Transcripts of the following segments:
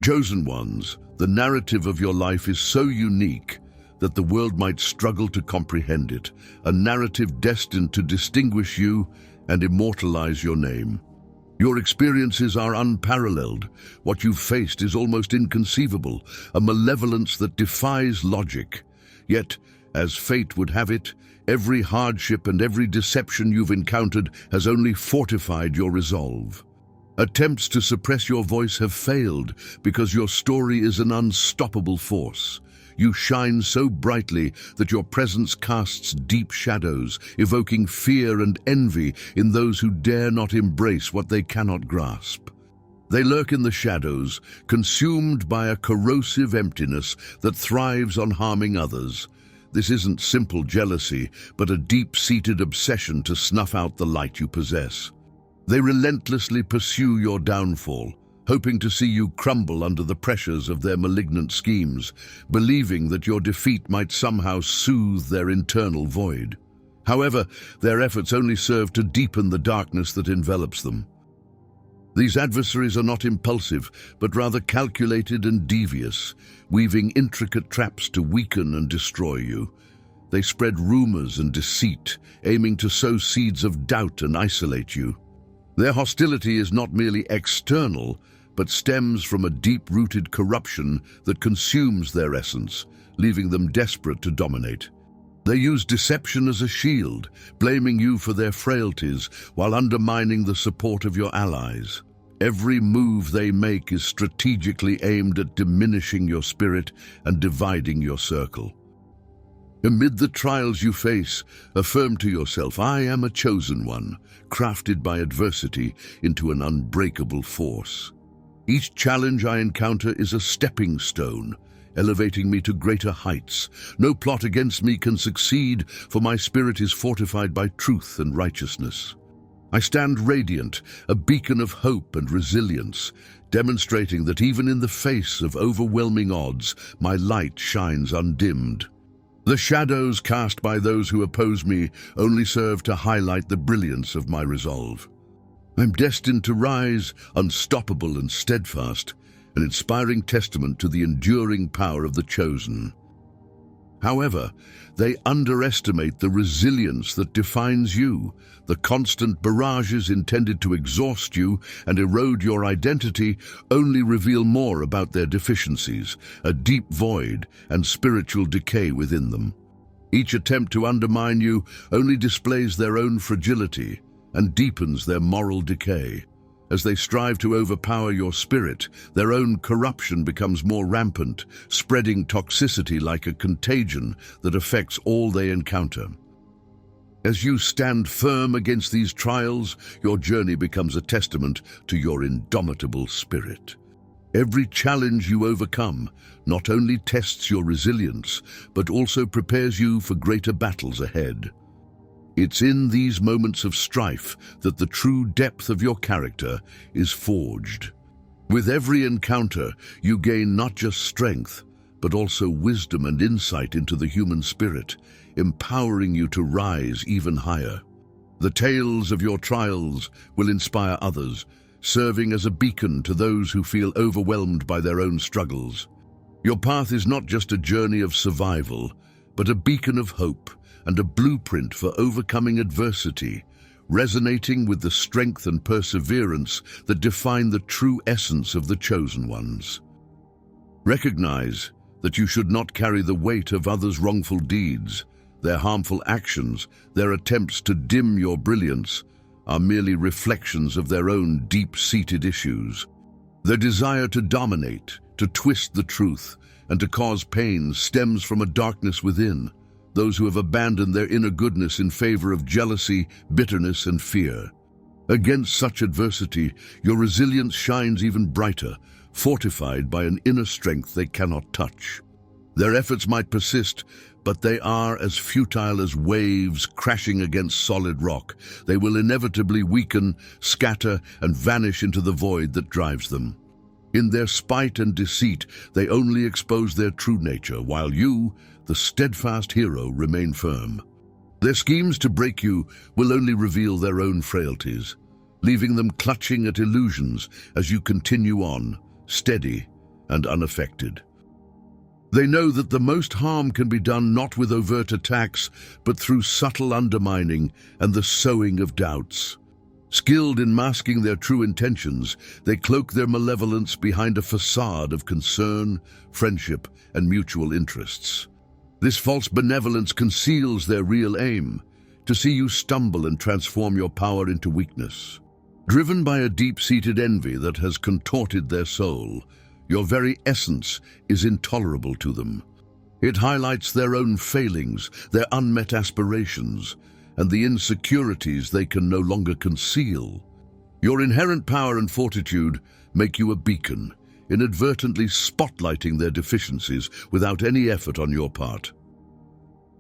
Chosen ones, the narrative of your life is so unique that the world might struggle to comprehend it, a narrative destined to distinguish you and immortalize your name. Your experiences are unparalleled. What you've faced is almost inconceivable, a malevolence that defies logic. Yet, as fate would have it, every hardship and every deception you've encountered has only fortified your resolve. Attempts to suppress your voice have failed because your story is an unstoppable force. You shine so brightly that your presence casts deep shadows, evoking fear and envy in those who dare not embrace what they cannot grasp. They lurk in the shadows, consumed by a corrosive emptiness that thrives on harming others. This isn't simple jealousy, but a deep-seated obsession to snuff out the light you possess. They relentlessly pursue your downfall, hoping to see you crumble under the pressures of their malignant schemes, believing that your defeat might somehow soothe their internal void. However, their efforts only serve to deepen the darkness that envelops them. These adversaries are not impulsive, but rather calculated and devious, weaving intricate traps to weaken and destroy you. They spread rumors and deceit, aiming to sow seeds of doubt and isolate you. Their hostility is not merely external, but stems from a deep-rooted corruption that consumes their essence, leaving them desperate to dominate. They use deception as a shield, blaming you for their frailties while undermining the support of your allies. Every move they make is strategically aimed at diminishing your spirit and dividing your circle. Amid the trials you face, affirm to yourself, I am a chosen one, crafted by adversity into an unbreakable force. Each challenge I encounter is a stepping stone, elevating me to greater heights. No plot against me can succeed, for my spirit is fortified by truth and righteousness. I stand radiant, a beacon of hope and resilience, demonstrating that even in the face of overwhelming odds, my light shines undimmed. The shadows cast by those who oppose me only serve to highlight the brilliance of my resolve. I'm destined to rise, unstoppable and steadfast, an inspiring testament to the enduring power of the chosen. However, they underestimate the resilience that defines you. The constant barrages intended to exhaust you and erode your identity only reveal more about their deficiencies, a deep void and spiritual decay within them. Each attempt to undermine you only displays their own fragility and deepens their moral decay. As they strive to overpower your spirit, their own corruption becomes more rampant, spreading toxicity like a contagion that affects all they encounter. As you stand firm against these trials, your journey becomes a testament to your indomitable spirit. Every challenge you overcome not only tests your resilience, but also prepares you for greater battles ahead. It's in these moments of strife that the true depth of your character is forged. With every encounter, you gain not just strength, but also wisdom and insight into the human spirit, empowering you to rise even higher. The tales of your trials will inspire others, serving as a beacon to those who feel overwhelmed by their own struggles. Your path is not just a journey of survival, but a beacon of hope and a blueprint for overcoming adversity, resonating with the strength and perseverance that define the true essence of the chosen ones. Recognize that you should not carry the weight of others' wrongful deeds. Their harmful actions, their attempts to dim your brilliance, are merely reflections of their own deep-seated issues. Their desire to dominate, to twist the truth, and to cause pain stems from a darkness within, those who have abandoned their inner goodness in favor of jealousy, bitterness, and fear. Against such adversity, your resilience shines even brighter, fortified by an inner strength they cannot touch. Their efforts might persist, but they are as futile as waves crashing against solid rock. They will inevitably weaken, scatter, and vanish into the void that drives them. In their spite and deceit, they only expose their true nature, while you, the steadfast hero, remain firm. Their schemes to break you will only reveal their own frailties, leaving them clutching at illusions as you continue on, steady and unaffected. They know that the most harm can be done not with overt attacks, but through subtle undermining and the sowing of doubts. Skilled in masking their true intentions, they cloak their malevolence behind a facade of concern, friendship, and mutual interests. This false benevolence conceals their real aim, to see you stumble and transform your power into weakness. Driven by a deep-seated envy that has contorted their soul, your very essence is intolerable to them. It highlights their own failings, their unmet aspirations, and the insecurities they can no longer conceal. Your inherent power and fortitude make you a beacon, inadvertently spotlighting their deficiencies without any effort on your part.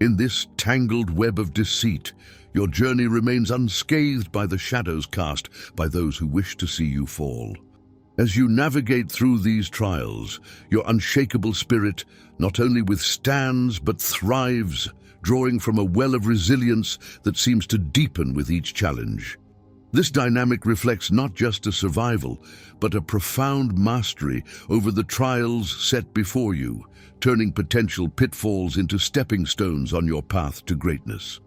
In this tangled web of deceit, your journey remains unscathed by the shadows cast by those who wish to see you fall. As you navigate through these trials, your unshakable spirit not only withstands but thrives, drawing from a well of resilience that seems to deepen with each challenge. This dynamic reflects not just a survival, but a profound mastery over the trials set before you, turning potential pitfalls into stepping stones on your path to greatness.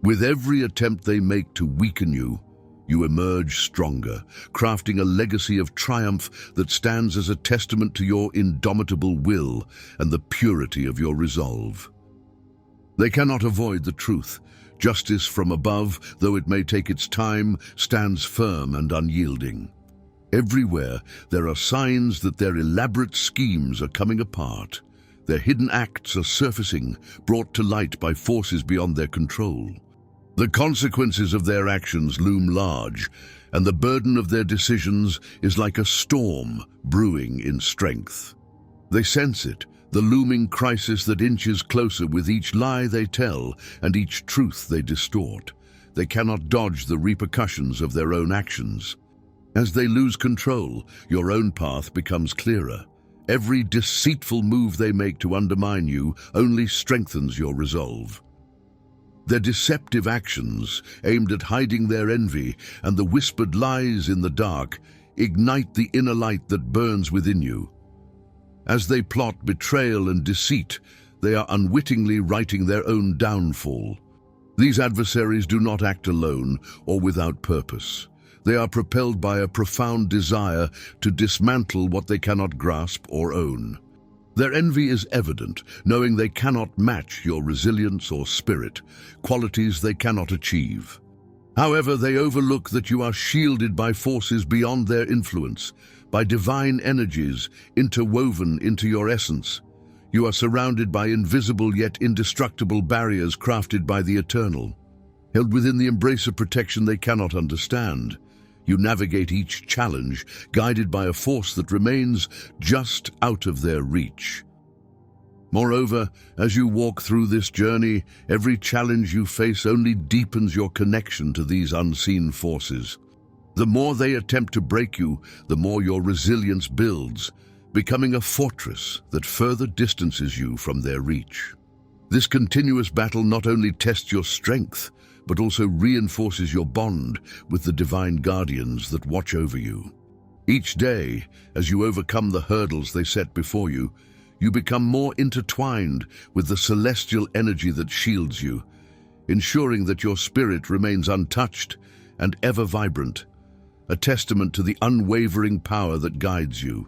With every attempt they make to weaken you, you emerge stronger, crafting a legacy of triumph that stands as a testament to your indomitable will and the purity of your resolve. They cannot avoid the truth. Justice from above, though it may take its time, stands firm and unyielding. Everywhere there are signs that their elaborate schemes are coming apart. Their hidden acts are surfacing, brought to light by forces beyond their control. The consequences of their actions loom large, and the burden of their decisions is like a storm brewing in strength. They sense it, the looming crisis that inches closer with each lie they tell and each truth they distort. They cannot dodge the repercussions of their own actions. As they lose control, your own path becomes clearer. Every deceitful move they make to undermine you only strengthens your resolve. Their deceptive actions, aimed at hiding their envy and the whispered lies in the dark, ignite the inner light that burns within you. As they plot betrayal and deceit, they are unwittingly writing their own downfall. These adversaries do not act alone or without purpose. They are propelled by a profound desire to dismantle what they cannot grasp or own. Their envy is evident, knowing they cannot match your resilience or spirit, qualities they cannot achieve. However, they overlook that you are shielded by forces beyond their influence, by divine energies interwoven into your essence. You are surrounded by invisible yet indestructible barriers crafted by the Eternal. Held within the embrace of protection they cannot understand, you navigate each challenge, guided by a force that remains just out of their reach. Moreover, as you walk through this journey, every challenge you face only deepens your connection to these unseen forces. The more they attempt to break you, the more your resilience builds, becoming a fortress that further distances you from their reach. This continuous battle not only tests your strength, but also reinforces your bond with the divine guardians that watch over you. Each day, as you overcome the hurdles they set before you, you become more intertwined with the celestial energy that shields you, ensuring that your spirit remains untouched and ever vibrant, a testament to the unwavering power that guides you.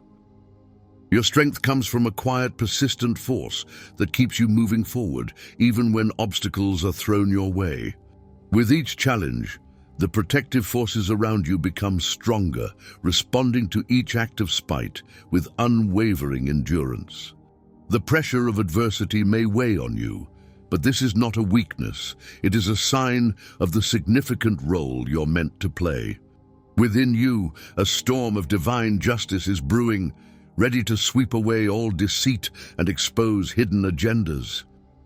Your strength comes from a quiet, persistent force that keeps you moving forward, even when obstacles are thrown your way. With each challenge, the protective forces around you become stronger, responding to each act of spite with unwavering endurance. The pressure of adversity may weigh on you, but this is not a weakness. It is a sign of the significant role you're meant to play. Within you, a storm of divine justice is brewing, ready to sweep away all deceit and expose hidden agendas.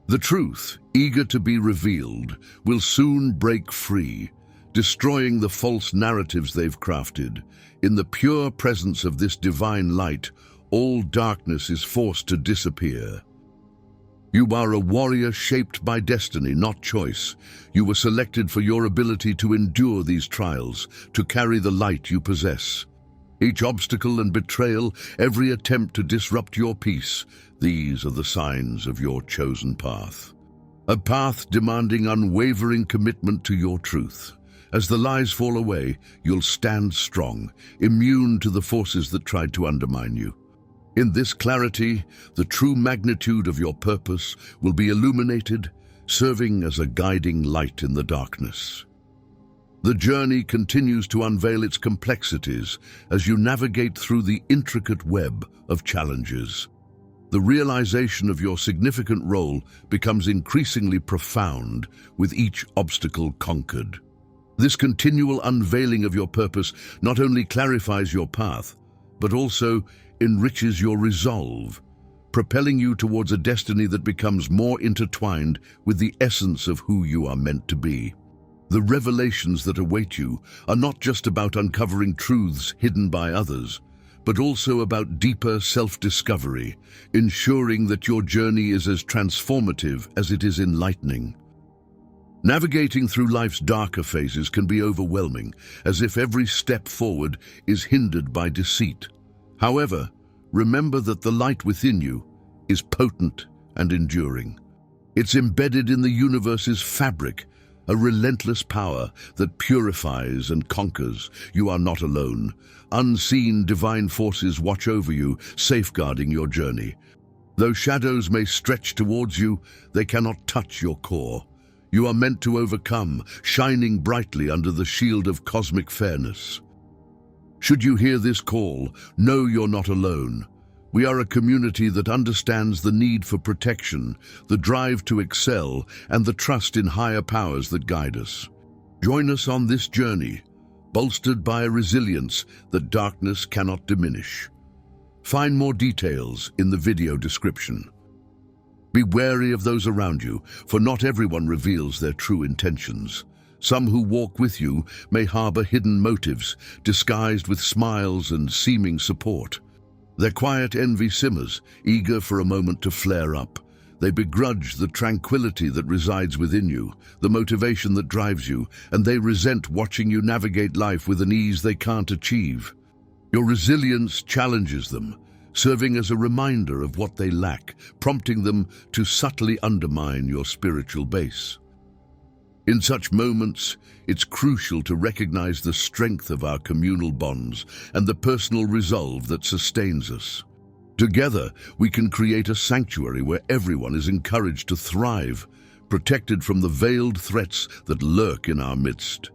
The truth, eager to be revealed, will soon break free, destroying the false narratives they've crafted. In the pure presence of this divine light, all darkness is forced to disappear. You are a warrior shaped by destiny, not choice. You were selected for your ability to endure these trials, to carry the light you possess. Each obstacle and betrayal, every attempt to disrupt your peace, these are the signs of your chosen path. A path demanding unwavering commitment to your truth. As the lies fall away, you'll stand strong, immune to the forces that tried to undermine you. In this clarity, the true magnitude of your purpose will be illuminated, serving as a guiding light in the darkness. The journey continues to unveil its complexities as you navigate through the intricate web of challenges. The realization of your significant role becomes increasingly profound with each obstacle conquered. This continual unveiling of your purpose not only clarifies your path, but also enriches your resolve, propelling you towards a destiny that becomes more intertwined with the essence of who you are meant to be. The revelations that await you are not just about uncovering truths hidden by others, but also about deeper self-discovery, ensuring that your journey is as transformative as it is enlightening. Navigating through life's darker phases can be overwhelming, as if every step forward is hindered by deceit. However, remember that the light within you is potent and enduring. It's embedded in the universe's fabric, a relentless power that purifies and conquers. You are not alone. Unseen divine forces watch over you, safeguarding your journey. Though shadows may stretch towards you, they cannot touch your core. You are meant to overcome, shining brightly under the shield of cosmic fairness. Should you hear this call, know you're not alone. We are a community that understands the need for protection, the drive to excel, and the trust in higher powers that guide us. Join us on this journey, bolstered by a resilience that darkness cannot diminish. Find more details in the video description. Be wary of those around you, for not everyone reveals their true intentions. Some who walk with you may harbor hidden motives, disguised with smiles and seeming support. Their quiet envy simmers, eager for a moment to flare up. They begrudge the tranquility that resides within you, the motivation that drives you, and they resent watching you navigate life with an ease they can't achieve. Your resilience challenges them, serving as a reminder of what they lack, prompting them to subtly undermine your spiritual base. In such moments, it's crucial to recognize the strength of our communal bonds and the personal resolve that sustains us. Together, we can create a sanctuary where everyone is encouraged to thrive, protected from the veiled threats that lurk in our midst.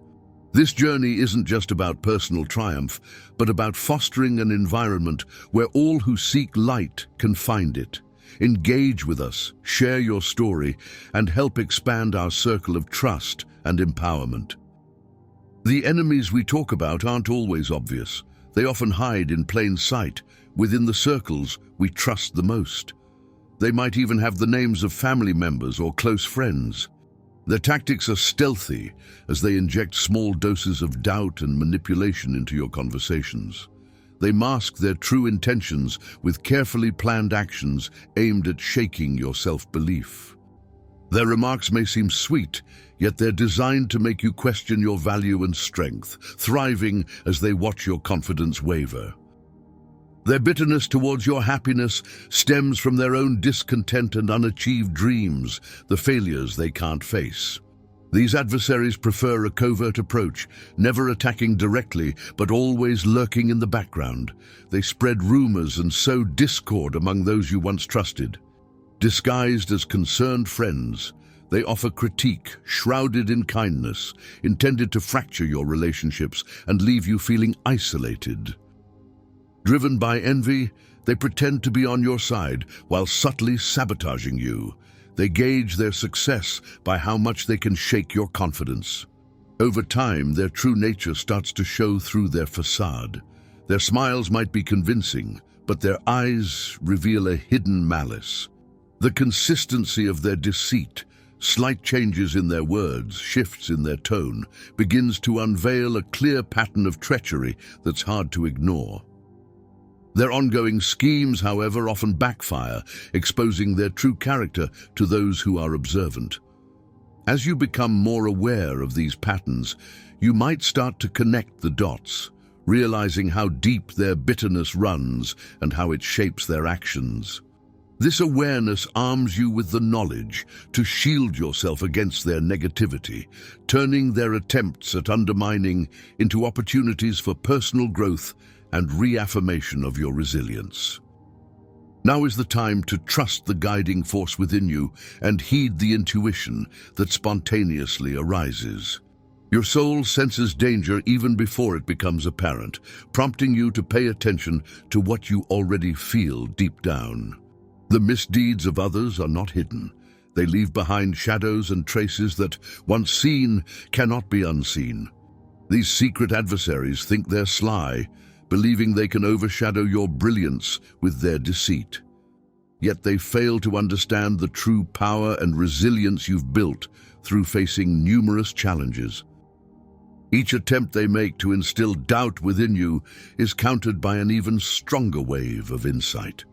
This journey isn't just about personal triumph, but about fostering an environment where all who seek light can find it. Engage with us, share your story, and help expand our circle of trust and empowerment. The enemies we talk about aren't always obvious. They often hide in plain sight, within the circles we trust the most. They might even have the names of family members or close friends. Their tactics are stealthy, as they inject small doses of doubt and manipulation into your conversations. They mask their true intentions with carefully planned actions aimed at shaking your self-belief. Their remarks may seem sweet, yet they're designed to make you question your value and strength, thriving as they watch your confidence waver. Their bitterness towards your happiness stems from their own discontent and unachieved dreams, the failures they can't face. These adversaries prefer a covert approach, never attacking directly, but always lurking in the background. They spread rumors and sow discord among those you once trusted. Disguised as concerned friends, they offer critique, shrouded in kindness, intended to fracture your relationships and leave you feeling isolated. Driven by envy, they pretend to be on your side while subtly sabotaging you. They gauge their success by how much they can shake your confidence. Over time, their true nature starts to show through their facade. Their smiles might be convincing, but their eyes reveal a hidden malice. The consistency of their deceit, slight changes in their words, shifts in their tone, begins to unveil a clear pattern of treachery that's hard to ignore. Their ongoing schemes, however, often backfire, exposing their true character to those who are observant. As you become more aware of these patterns, you might start to connect the dots, realizing how deep their bitterness runs and how it shapes their actions. This awareness arms you with the knowledge to shield yourself against their negativity, turning their attempts at undermining into opportunities for personal growth and reaffirmation of your resilience. Now is the time to trust the guiding force within you and heed the intuition that spontaneously arises. Your soul senses danger even before it becomes apparent, prompting you to pay attention to what you already feel deep down. The misdeeds of others are not hidden. They leave behind shadows and traces that, once seen, cannot be unseen. These secret adversaries think they're sly, believing they can overshadow your brilliance with their deceit. Yet they fail to understand the true power and resilience you've built through facing numerous challenges. Each attempt they make to instill doubt within you is countered by an even stronger wave of insight.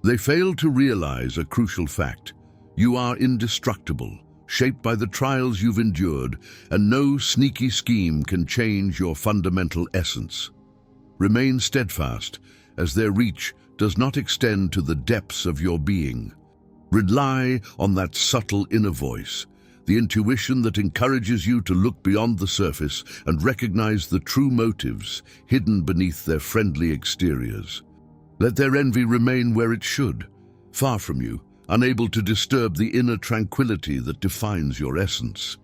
They fail to realize a crucial fact. You are indestructible, shaped by the trials you've endured, and no sneaky scheme can change your fundamental essence. Remain steadfast, as their reach does not extend to the depths of your being. Rely on that subtle inner voice, the intuition that encourages you to look beyond the surface and recognize the true motives hidden beneath their friendly exteriors. Let their envy remain where it should, far from you, unable to disturb the inner tranquility that defines your essence.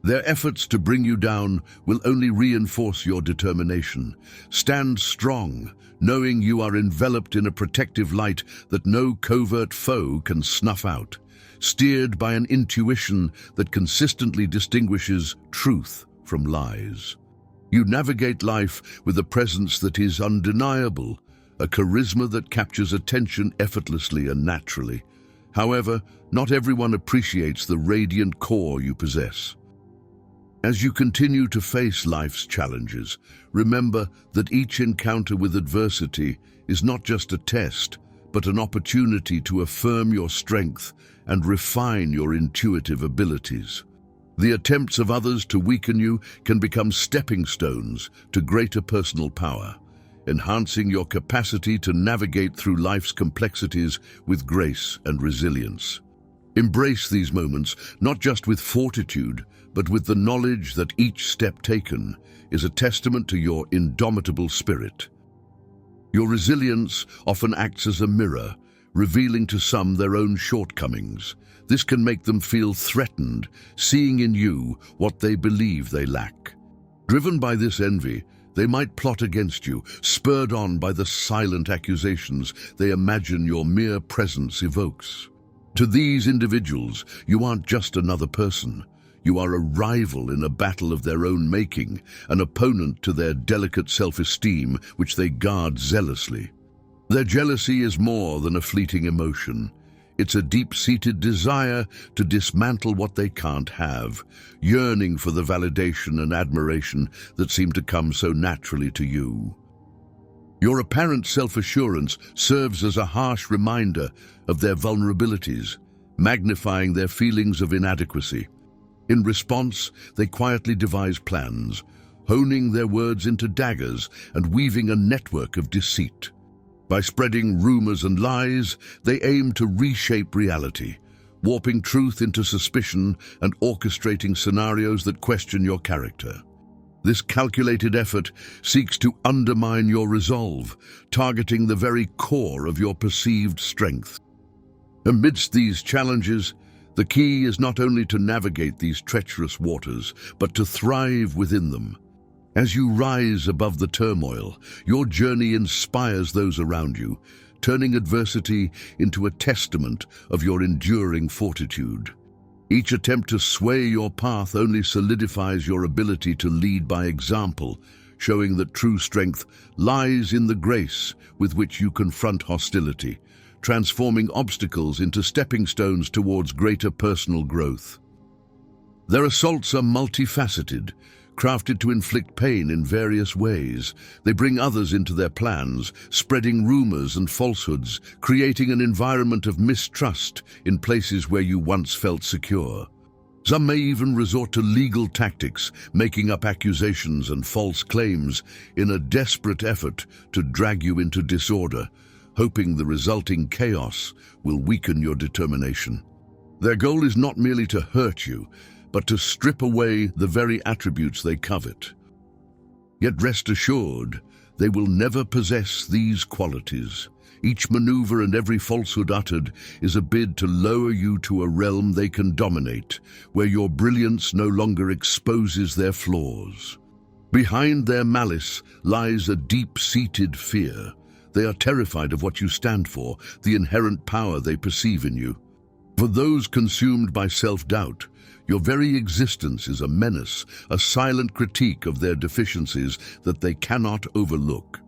Their efforts to bring you down will only reinforce your determination. Stand strong, knowing you are enveloped in a protective light that no covert foe can snuff out, steered by an intuition that consistently distinguishes truth from lies. You navigate life with a presence that is undeniable, a charisma that captures attention effortlessly and naturally. However, not everyone appreciates the radiant core you possess. As you continue to face life's challenges, remember that each encounter with adversity is not just a test, but an opportunity to affirm your strength and refine your intuitive abilities. The attempts of others to weaken you can become stepping stones to greater personal power, enhancing your capacity to navigate through life's complexities with grace and resilience. Embrace these moments not just with fortitude, but with the knowledge that each step taken is a testament to your indomitable spirit. Your resilience often acts as a mirror, revealing to some their own shortcomings. This can make them feel threatened, seeing in you what they believe they lack. Driven by this envy, they might plot against you, spurred on by the silent accusations they imagine your mere presence evokes. To these individuals, you aren't just another person. You are a rival in a battle of their own making, an opponent to their delicate self-esteem, which they guard zealously. Their jealousy is more than a fleeting emotion. It's a deep-seated desire to dismantle what they can't have, yearning for the validation and admiration that seem to come so naturally to you. Your apparent self-assurance serves as a harsh reminder of their vulnerabilities, magnifying their feelings of inadequacy. In response, they quietly devise plans, honing their words into daggers and weaving a network of deceit. By spreading rumors and lies, they aim to reshape reality, warping truth into suspicion and orchestrating scenarios that question your character. This calculated effort seeks to undermine your resolve, targeting the very core of your perceived strength. Amidst these challenges, the key is not only to navigate these treacherous waters, but to thrive within them. As you rise above the turmoil, your journey inspires those around you, turning adversity into a testament of your enduring fortitude. Each attempt to sway your path only solidifies your ability to lead by example, showing that true strength lies in the grace with which you confront hostility, transforming obstacles into stepping stones towards greater personal growth. Their assaults are multifaceted, crafted to inflict pain in various ways. They bring others into their plans, spreading rumors and falsehoods, creating an environment of mistrust in places where you once felt secure. Some may even resort to legal tactics, making up accusations and false claims in a desperate effort to drag you into disorder, hoping the resulting chaos will weaken your determination. Their goal is not merely to hurt you, but to strip away the very attributes they covet. Yet rest assured, they will never possess these qualities. Each maneuver and every falsehood uttered is a bid to lower you to a realm they can dominate, where your brilliance no longer exposes their flaws. Behind their malice lies a deep-seated fear. They are terrified of what you stand for, the inherent power they perceive in you. For those consumed by self-doubt, your very existence is a menace, a silent critique of their deficiencies that they cannot overlook.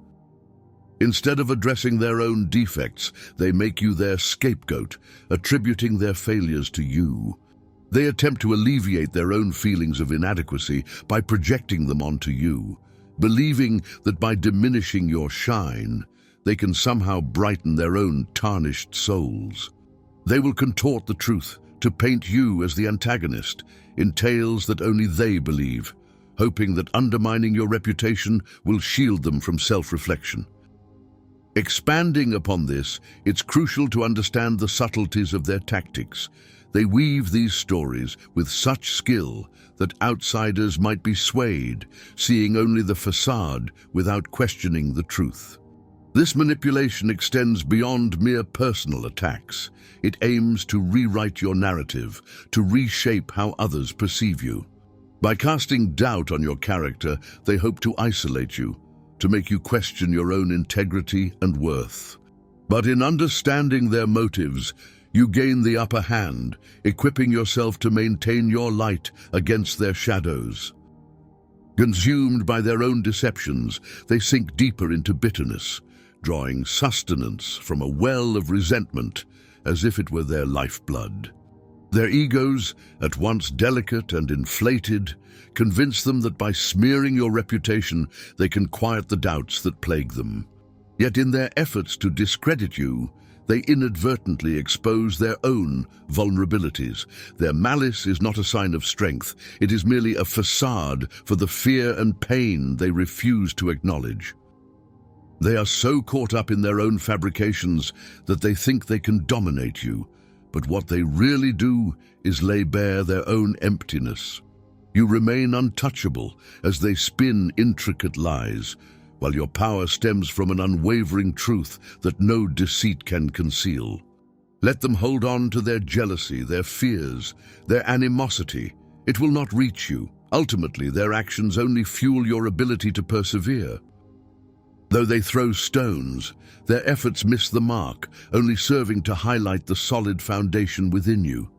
Instead of addressing their own defects, they make you their scapegoat, attributing their failures to you. They attempt to alleviate their own feelings of inadequacy by projecting them onto you, believing that by diminishing your shine, they can somehow brighten their own tarnished souls. They will contort the truth to paint you as the antagonist in tales that only they believe, hoping that undermining your reputation will shield them from self-reflection. Expanding upon this, it's crucial to understand the subtleties of their tactics. They weave these stories with such skill that outsiders might be swayed, seeing only the facade without questioning the truth. This manipulation extends beyond mere personal attacks. It aims to rewrite your narrative, to reshape how others perceive you. By casting doubt on your character, they hope to isolate you, to make you question your own integrity and worth. But in understanding their motives, you gain the upper hand, equipping yourself to maintain your light against their shadows. Consumed by their own deceptions, they sink deeper into bitterness, drawing sustenance from a well of resentment as if it were their lifeblood. Their egos, at once delicate and inflated, convince them that by smearing your reputation, they can quiet the doubts that plague them. Yet in their efforts to discredit you, they inadvertently expose their own vulnerabilities. Their malice is not a sign of strength. It is merely a facade for the fear and pain they refuse to acknowledge. They are so caught up in their own fabrications that they think they can dominate you, but what they really do is lay bare their own emptiness. You remain untouchable as they spin intricate lies, while your power stems from an unwavering truth that no deceit can conceal. Let them hold on to their jealousy, their fears, their animosity. It will not reach you. Ultimately, their actions only fuel your ability to persevere. Though they throw stones, their efforts miss the mark, only serving to highlight the solid foundation within you.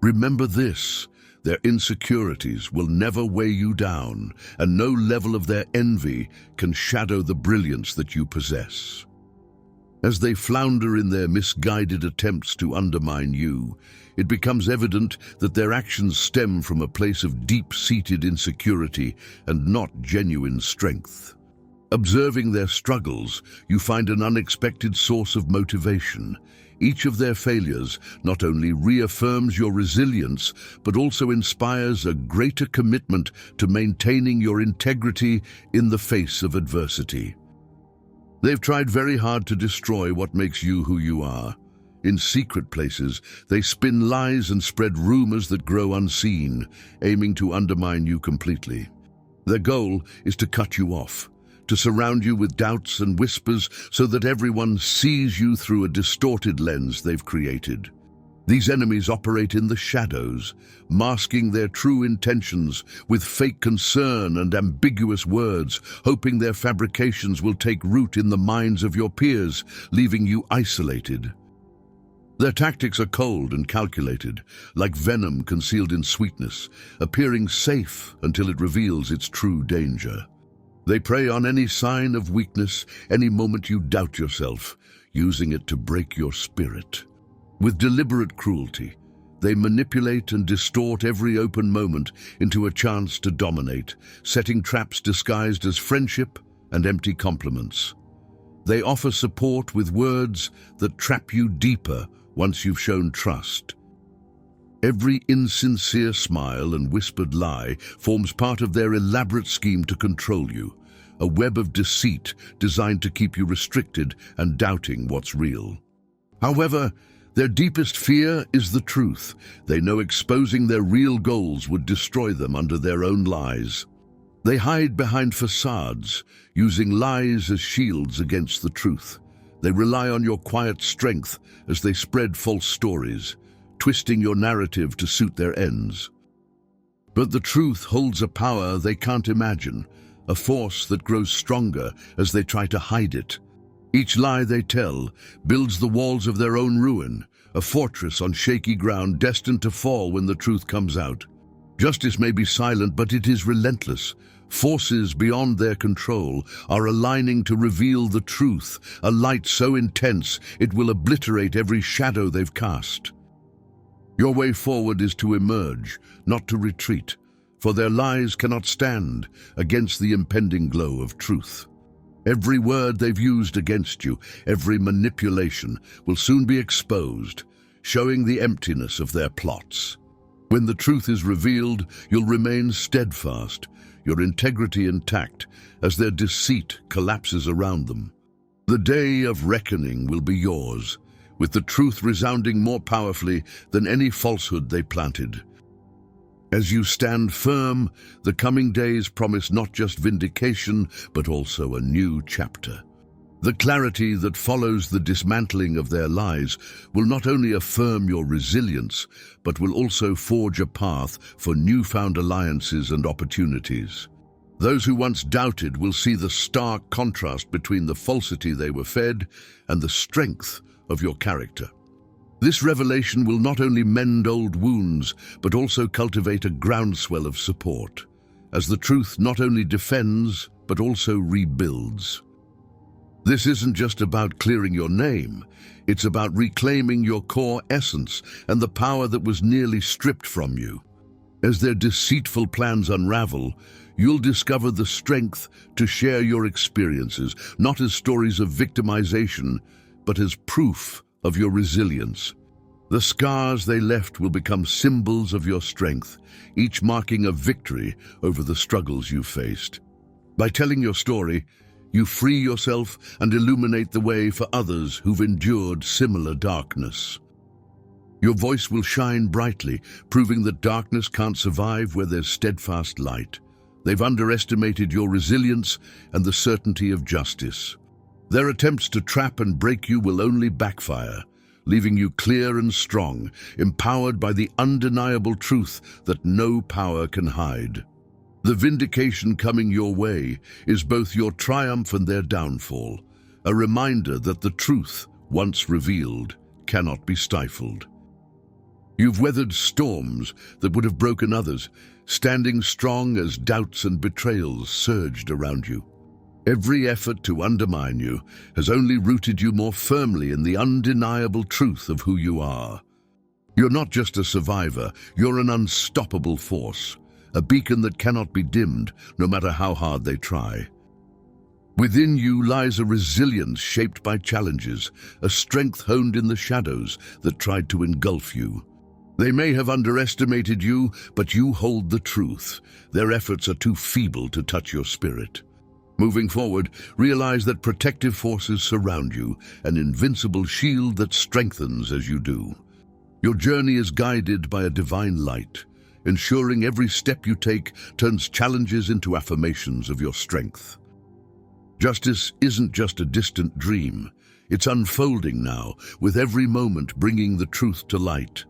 Remember this: their insecurities will never weigh you down, and no level of their envy can shadow the brilliance that you possess. As they flounder in their misguided attempts to undermine you, it becomes evident that their actions stem from a place of deep-seated insecurity and not genuine strength. Observing their struggles, you find an unexpected source of motivation. Each of their failures not only reaffirms your resilience, but also inspires a greater commitment to maintaining your integrity in the face of adversity. They've tried very hard to destroy what makes you who you are. In secret places, they spin lies and spread rumors that grow unseen, aiming to undermine you completely. Their goal is to cut you off, to surround you with doubts and whispers so that everyone sees you through a distorted lens they've created. These enemies operate in the shadows, masking their true intentions with fake concern and ambiguous words, hoping their fabrications will take root in the minds of your peers, leaving you isolated. Their tactics are cold and calculated, like venom concealed in sweetness, appearing safe until it reveals its true danger. They prey on any sign of weakness, any moment you doubt yourself, using it to break your spirit. With deliberate cruelty, they manipulate and distort every open moment into a chance to dominate, setting traps disguised as friendship and empty compliments. They offer support with words that trap you deeper once you've shown trust. Every insincere smile and whispered lie forms part of their elaborate scheme to control you, a web of deceit designed to keep you restricted and doubting what's real. However, their deepest fear is the truth. They know exposing their real goals would destroy them under their own lies. They hide behind facades, using lies as shields against the truth. They rely on your quiet strength as they spread false stories, twisting your narrative to suit their ends. But the truth holds a power they can't imagine, a force that grows stronger as they try to hide it. Each lie they tell builds the walls of their own ruin, a fortress on shaky ground destined to fall when the truth comes out. Justice may be silent, but it is relentless. Forces beyond their control are aligning to reveal the truth, a light so intense it will obliterate every shadow they've cast. Your way forward is to emerge, not to retreat, for their lies cannot stand against the impending glow of truth. Every word they've used against you, every manipulation, will soon be exposed, showing the emptiness of their plots. When the truth is revealed, you'll remain steadfast, your integrity intact, as their deceit collapses around them. The day of reckoning will be yours, with the truth resounding more powerfully than any falsehood they planted. As you stand firm, the coming days promise not just vindication, but also a new chapter. The clarity that follows the dismantling of their lies will not only affirm your resilience, but will also forge a path for newfound alliances and opportunities. Those who once doubted will see the stark contrast between the falsity they were fed and the strength of your character. This revelation will not only mend old wounds, but also cultivate a groundswell of support, as the truth not only defends, but also rebuilds. This isn't just about clearing your name, it's about reclaiming your core essence and the power that was nearly stripped from you. As their deceitful plans unravel, you'll discover the strength to share your experiences, not as stories of victimization, but as proof of your resilience. The scars they left will become symbols of your strength, each marking a victory over the struggles you faced. By telling your story, you free yourself and illuminate the way for others who've endured similar darkness. Your voice will shine brightly, proving that darkness can't survive where there's steadfast light. They've underestimated your resilience and the certainty of justice. Their attempts to trap and break you will only backfire, leaving you clear and strong, empowered by the undeniable truth that no power can hide. The vindication coming your way is both your triumph and their downfall, a reminder that the truth, once revealed, cannot be stifled. You've weathered storms that would have broken others, standing strong as doubts and betrayals surged around you. Every effort to undermine you has only rooted you more firmly in the undeniable truth of who you are. You're not just a survivor, you're an unstoppable force, a beacon that cannot be dimmed, no matter how hard they try. Within you lies a resilience shaped by challenges, a strength honed in the shadows that tried to engulf you. They may have underestimated you, but you hold the truth. Their efforts are too feeble to touch your spirit. Moving forward, realize that protective forces surround you, an invincible shield that strengthens as you do. Your journey is guided by a divine light, ensuring every step you take turns challenges into affirmations of your strength. Justice isn't just a distant dream. It's unfolding now, with every moment bringing the truth to light.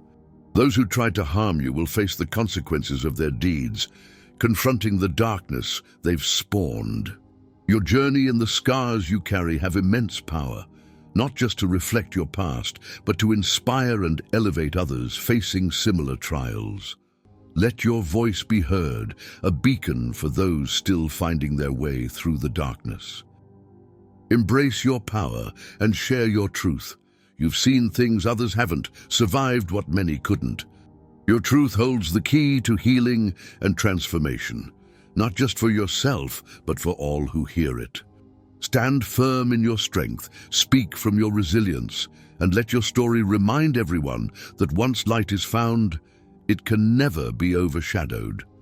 Those who tried to harm you will face the consequences of their deeds, confronting the darkness they've spawned. Your journey and the scars you carry have immense power, not just to reflect your past, but to inspire and elevate others facing similar trials. Let your voice be heard, a beacon for those still finding their way through the darkness. Embrace your power and share your truth. You've seen things others haven't, survived what many couldn't. Your truth holds the key to healing and transformation, not just for yourself, but for all who hear it. Stand firm in your strength, speak from your resilience, and let your story remind everyone that once light is found, It can never be overshadowed.